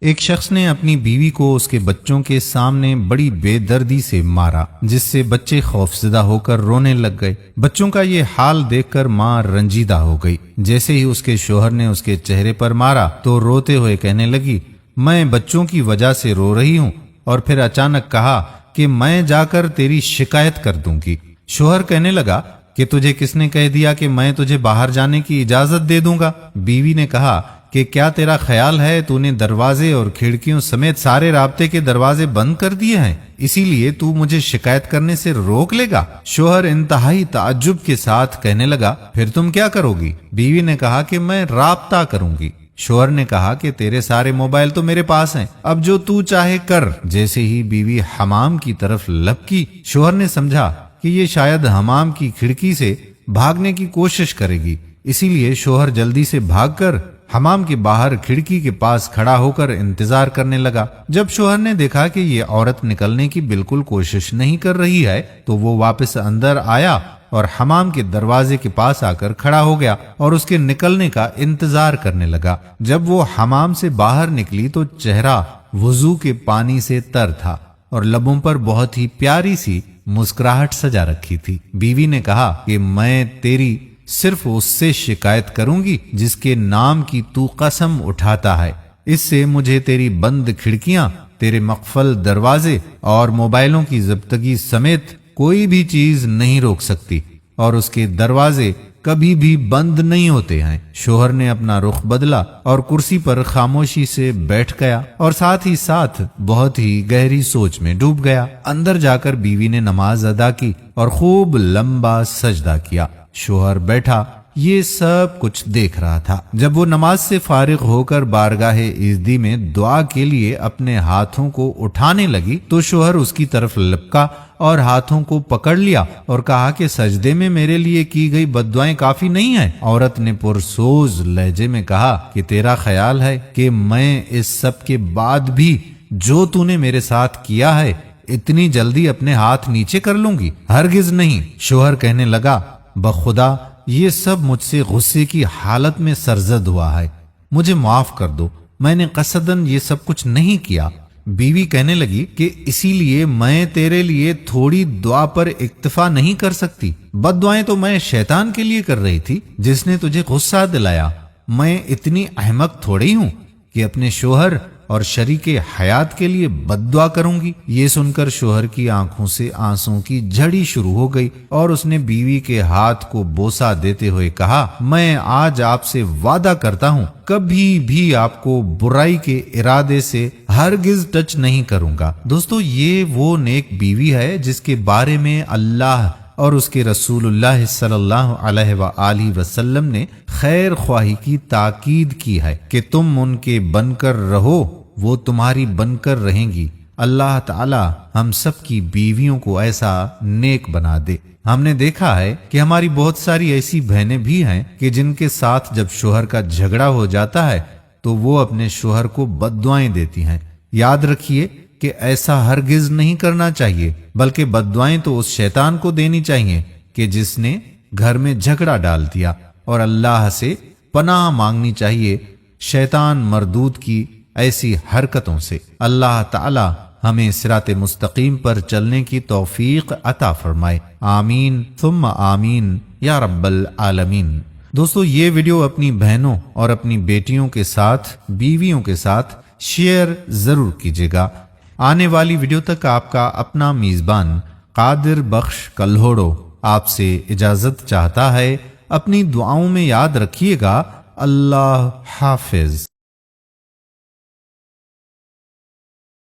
ایک شخص نے اپنی بیوی کو اس کے بچوں کے سامنے بڑی بے دردی سے مارا، جس سے بچے خوفزدہ ہو کر رونے لگ گئے۔ بچوں کا یہ حال دیکھ کر ماں رنجیدہ ہو گئی۔ جیسے ہی اس کے شوہر نے اس کے چہرے پر مارا تو روتے ہوئے کہنے لگی، میں بچوں کی وجہ سے رو رہی ہوں، اور پھر اچانک کہا کہ میں جا کر تیری شکایت کر دوں گی۔ شوہر کہنے لگا کہ تجھے کس نے کہہ دیا کہ میں تجھے باہر جانے کی اجازت دے دوں گا؟ بیوی نے کہا کہ کیا تیرا خیال ہے تو نے دروازے اور کھڑکیوں سمیت سارے رابطے کے دروازے بند کر دیے ہیں، اسی لیے تو مجھے شکایت کرنے سے روک لے گا؟ شوہر انتہائی تعجب کے ساتھ کہنے لگا، پھر تم کیا کرو گی؟ بیوی نے کہا کہ میں رابطہ کروں گی۔ شوہر نے کہا کہ تیرے سارے موبائل تو میرے پاس ہیں، اب جو تو چاہے کر۔ جیسے ہی بیوی حمام کی طرف لپکی، شوہر نے سمجھا کہ یہ شاید حمام کی کھڑکی سے بھاگنے کی کوشش کرے گی، اسی لیے شوہر جلدی سے بھاگ کر حمام کے باہر کھڑکی کے پاس کھڑا ہو کر انتظار کرنے لگا۔ جب شوہر نے دیکھا کہ یہ عورت نکلنے کی بالکل کوشش نہیں کر رہی ہے تو وہ واپس اندر آیا اور حمام کے دروازے کے پاس آ کر کھڑا ہو گیا اور اس کے نکلنے کا انتظار کرنے لگا۔ جب وہ حمام سے باہر نکلی تو چہرہ وضو کے پانی سے تر تھا اور لبوں پر بہت ہی پیاری سی مسکراہٹ سجا رکھی تھی۔ بیوی نے کہا کہ میں تیری صرف اس سے شکایت کروں گی جس کے نام کی تو قسم اٹھاتا ہے، اس سے مجھے تیری بند کھڑکیاں، تیرے مقفل دروازے اور موبائلوں کی ضبطگی سمیت کوئی بھی چیز نہیں روک سکتی، اور اس کے دروازے کبھی بھی بند نہیں ہوتے ہیں۔ شوہر نے اپنا رخ بدلا اور کرسی پر خاموشی سے بیٹھ گیا اور ساتھ ہی ساتھ بہت ہی گہری سوچ میں ڈوب گیا۔ اندر جا کر بیوی نے نماز ادا کی اور خوب لمبا سجدہ کیا۔ شوہر بیٹھا یہ سب کچھ دیکھ رہا تھا۔ جب وہ نماز سے فارغ ہو کر بارگاہ عزدی میں دعا کے لیے اپنے ہاتھوں کو اٹھانے لگی تو شوہر اس کی طرف لپکا اور ہاتھوں کو پکڑ لیا اور کہا کہ سجدے میں میرے لیے کی گئی بد دعائیں کافی نہیں ہیں۔ عورت نے پرسوز لہجے میں کہا کہ تیرا خیال ہے کہ میں اس سب کے بعد بھی جو تو نے میرے ساتھ کیا ہے اتنی جلدی اپنے ہاتھ نیچے کر لوں گی؟ ہرگز نہیں۔ شوہر کہنے لگا، بخدا یہ سب مجھ سے غصے کی حالت میں سرزد ہوا ہے، مجھے معاف کر دو، میں نے قصداً یہ سب کچھ نہیں کیا۔ بیوی کہنے لگی کہ اسی لیے میں تیرے لیے تھوڑی دعا پر اکتفا نہیں کر سکتی، بد دعائیں تو میں شیطان کے لیے کر رہی تھی جس نے تجھے غصہ دلایا۔ میں اتنی احمق تھوڑی ہوں کہ اپنے شوہر اور شریک حیات کے لیے بد دعا کروں گی۔ یہ سن کر شوہر کی آنکھوں سے آنسوں کی جھڑی شروع ہو گئی اور اس نے بیوی کے ہاتھ کو بوسہ دیتے ہوئے کہا، میں آج آپ سے وعدہ کرتا ہوں کبھی بھی آپ کو برائی کے ارادے سے ہرگز ٹچ نہیں کروں گا۔ دوستو، یہ وہ نیک بیوی ہے جس کے بارے میں اللہ اور اس کے رسول اللہ صلی اللہ علیہ وآلہ وسلم نے خیر خواہی کی تاکید کی ہے کہ تم ان کے بن کر رہو، وہ تمہاری بن کر رہیں گی۔ اللہ تعالی ہم سب کی بیویوں کو ایسا نیک بنا دے۔ ہم نے دیکھا ہے کہ ہماری بہت ساری ایسی بہنیں بھی ہیں کہ جن کے ساتھ جب شوہر کا جھگڑا ہو جاتا ہے تو وہ اپنے شوہر کو بد دعائیں دیتی ہیں۔ یاد رکھیے کہ ایسا ہرگز نہیں کرنا چاہیے، بلکہ بد دعائیں تو اس شیطان کو دینی چاہیے کہ جس نے گھر میں جھگڑا ڈال دیا، اور اللہ سے پناہ مانگنی چاہیے شیطان مردود کی ایسی حرکتوں سے۔ اللہ تعالی ہمیں صراط مستقیم پر چلنے کی توفیق عطا فرمائے، آمین ثم آمین یا رب العالمین۔ دوستو، یہ ویڈیو اپنی بہنوں اور اپنی بیٹیوں کے ساتھ، بیویوں کے ساتھ شیئر ضرور کیجیے گا۔ آنے والی ویڈیو تک آپ کا اپنا میزبان قادر بخش کلہوڑو آپ سے اجازت چاہتا ہے۔ اپنی دعاؤں میں یاد رکھیے گا۔ اللہ حافظ۔